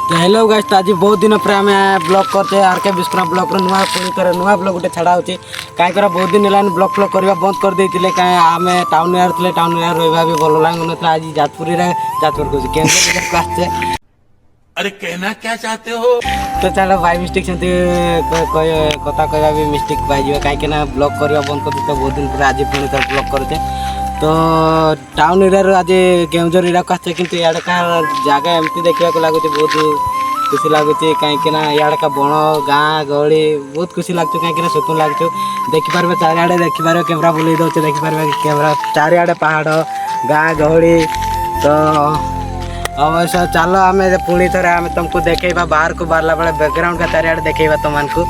तो hello guys, तो आज बहुत दिन पर आम ब्लॉग करते आरके विश्वनाथ ब्लॉग नुआ पुणी नुआ ब्लॉग गोटे छाड़ा होची कहीं बहुत दिन है ब्लॉग फ्लॉग करवा बंद कर देते कहीं आम टाउन एरिया थे टाउन एरिया रहा भी भल लगुन आज जाजपुर कहूँ आसचे। अरे कहना क्या चाहते हो? तो चलो बाय मिस्टेक से कथा कहवा भी मिस्टेक पाई कहीं ब्लॉग करवा बंद कर तो बहुत दिन पर आज पुणी थर ब्लॉग करते तो टाउन एरिया आज केउझर एरिया को आसचे कि इड़का जगह एमती देखा लगुच बहुत खुशी लगुच कहीं इड़का बण गाँ गहली बहुत खुशी लगुच कहीं सुकून लगुच देखिपारे चारिड़े देखिपारे कैमरा बुले दौचे देखिपारे कैमरा चारिड़े पहाड़ गाँ गहली। तो अवश्य चलो आम पुणी थे आम तुमको देखेबा बाहर को बाहरला बेले बैकग्राउंड का चारिड़े देखेबा तुमको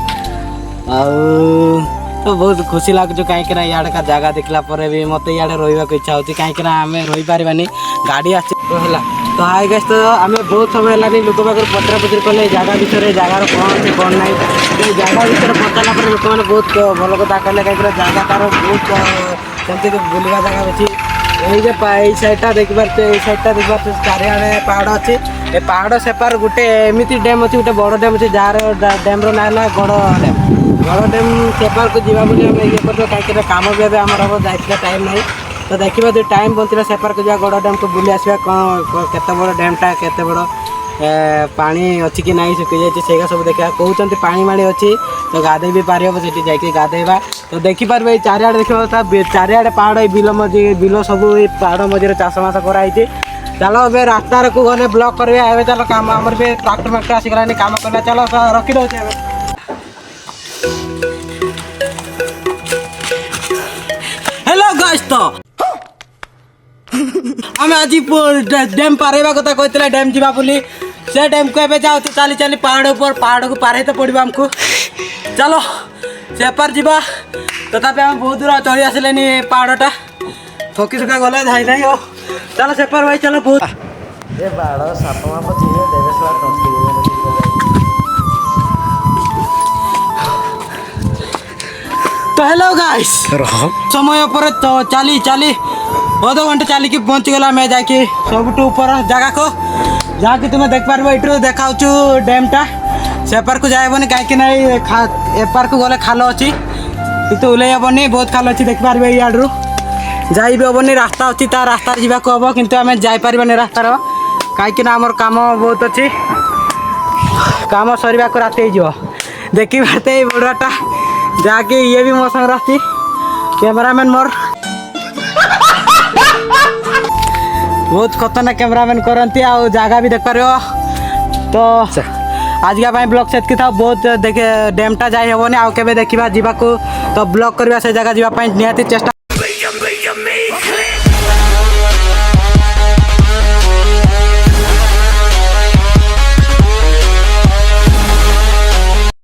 तो बहुत खुशी लगुच कहीं इड़े का जगह देखला भी मत इड़े रहा इच्छा होती कहीं आम रही पारानी गाड़ी आस तो है। तो हाय गाइस, तो आम बहुत समय है लोक पाखे पचरा पचर कले जगह विषय जगार कौन अच्छे कौन ना तो जगह विषय पचारा पर लोक मैंने बहुत भल कथा कहले कहीं जगह तार बहुत सेमती बुलवा जगह अच्छी ये साइडटा देखिपारे ये साइडटा देखिपारे चारिड़े पहाड़ अच्छे ये पहाड़ सेपार गोटे एमती डैम अच्छी गोटे बड़ डैम अच्छे जार डैम ना गड़ डैम सेपार को जीवा बोली आम ये कर कहीं काम भी एवं आम जाइए टाइम ना तो देखा जो टाइम बंचला सेपार को जा गड़ डैम को बुली आसवा कौन केते बड़ डैमटा केते बड़ पानी अच्छी कि ना सुखी जाए सब देखा कहते पानी माणी अच्छी तो गाधे भी पार हम से जाकि गाधेबा तो देखिपारे ये चारिड़े देखा चारिड़े पहाड़ बिल मझी बिल सब पहाड़ मझे चाषमास कराई। चलो ए रास्तार को गले ब्लॉक करवा चलो कम आम भी ट्राक्टर माक्टर आसिगला कम करवा चलो रखी दौचे। हेलो गाइस, तो आम आज डैम पारेबा कथा कहते डैम जीवा बोली से डैम को एवं जाऊँ चली चली पहाड़ ऊपर पहाड़ को पार तो पड़ो आमको चलो सेपार जीवा तथापि आम बहुत दूर चली आसिले पहाड़टा थकी थका गला धाई धाई हो चलो सेपार भाई चलो बहुत ये बाड़ साप माप तो हेलो गाइस, समय पर तो चली चली अध घंटे चलिकी पहुँचीगला मैं जाकि सब ऊपर जगह को जहाँकि तुम्हें देख पार ये देखा डैमटा सेपार को जाएबनी कहीं एपार को गले खाल अच्छी कि ओल्ल हेनी बहुत खाल अच्छी देखिपारे इाड़ू जाई भी हेनी रास्ता अच्छी ता रास्ता जावाक हम कि आम जापर रास्तार कहीं आमर कम बहुत अच्छी कम सर को रात हो देखी पारते बड़ाटा जहाँकि ये भी मो संग आसी कैमरामैन मोर बहुत खतरनाक कैमरामैन करती आ जगह भी देख पार तो आज का ब्लॉग से था बहुत देखे डैमटा जाई हेनी आउ के देखा जावाक तो ब्लॉग करवा से जगह जावाई निहाती चेष्टा